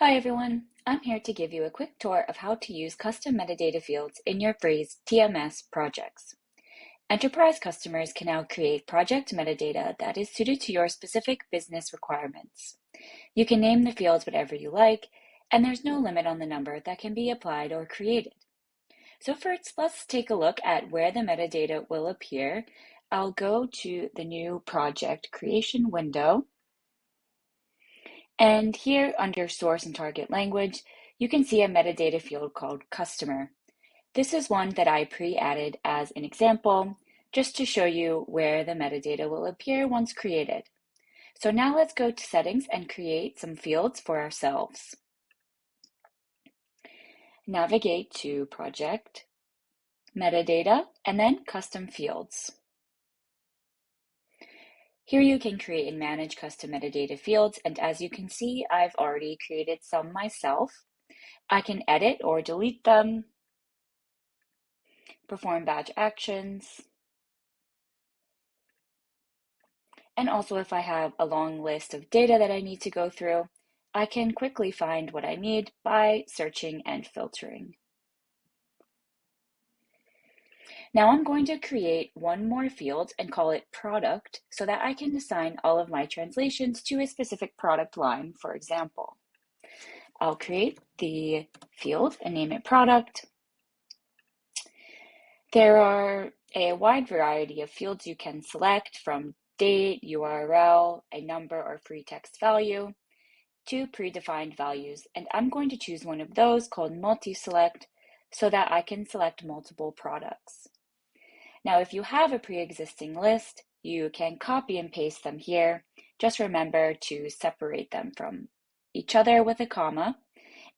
Hi everyone, I'm here to give you a quick tour of how to use custom metadata fields in your Phrase TMS projects. Enterprise customers can now create project metadata that is suited to your specific business requirements. You can name the fields whatever you like, and there's no limit on the number that can be applied or created. So first, let's take a look at where the metadata will appear. I'll go to the new project creation window. And here under source and target language, you can see a metadata field called customer. This is one that I pre-added as an example, just to show you where the metadata will appear once created. So now let's go to settings and create some fields for ourselves. Navigate to project, metadata, and then custom fields. Here you can create and manage custom metadata fields, and as you can see, I've already created some myself. I can edit or delete them, perform batch actions, and also if I have a long list of data that I need to go through, I can quickly find what I need by searching and filtering. Now I'm going to create one more field and call it product so that I can assign all of my translations to a specific product line, for example. I'll create the field and name it product. There are a wide variety of fields you can select, from date, URL, a number or free text value, to predefined values, and I'm going to choose one of those called multi-select so that I can select multiple products. Now, if you have a pre-existing list, you can copy and paste them here. Just remember to separate them from each other with a comma,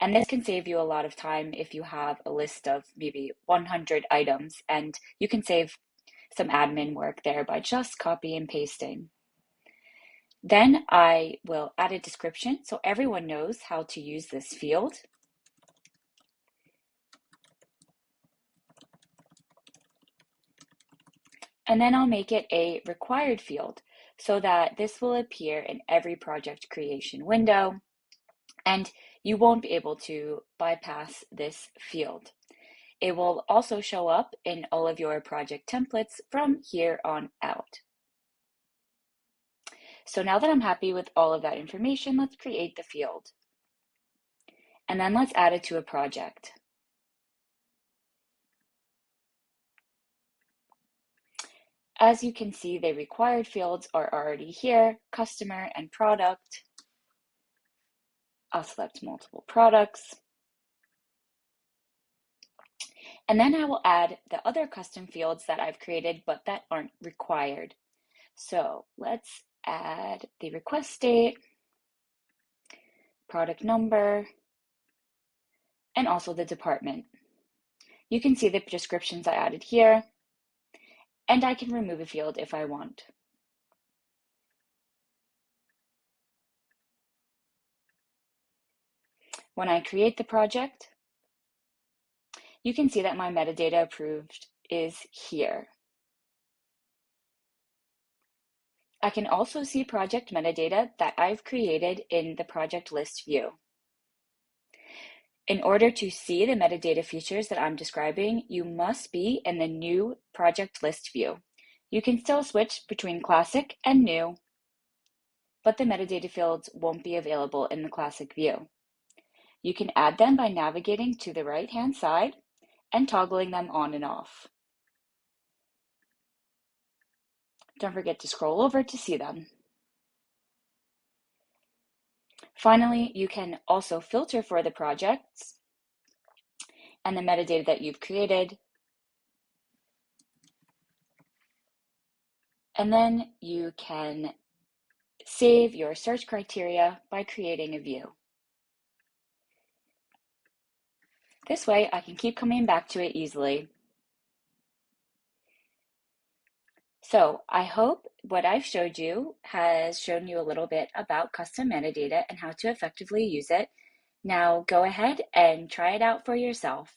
and this can save you a lot of time if you have a list of maybe 100 items, and you can save some admin work there by just copy and pasting. Then I will add a description so everyone knows how to use this field. And then I'll make it a required field so that this will appear in every project creation window, and you won't be able to bypass this field. It will also show up in all of your project templates from here on out. So now that I'm happy with all of that information, let's create the field. And then let's add it to a project. As you can see, the required fields are already here, customer and product. I'll select multiple products. And then I will add the other custom fields that I've created, but that aren't required. So let's add the request date, product number, and also the department. You can see the descriptions I added here, and I can remove a field if I want. When I create the project, you can see that my metadata approved is here. I can also see project metadata that I've created in the project list view. In order to see the metadata features that I'm describing, you must be in the new project list view. You can still switch between classic and new, but the metadata fields won't be available in the classic view. You can add them by navigating to the right-hand side and toggling them on and off. Don't forget to scroll over to see them. Finally, you can also filter for the projects and the metadata that you've created. And then you can save your search criteria by creating a view. This way, I can keep coming back to it easily. So I hope what I've showed you has shown you a little bit about custom metadata and how to effectively use it. Now go ahead and try it out for yourself.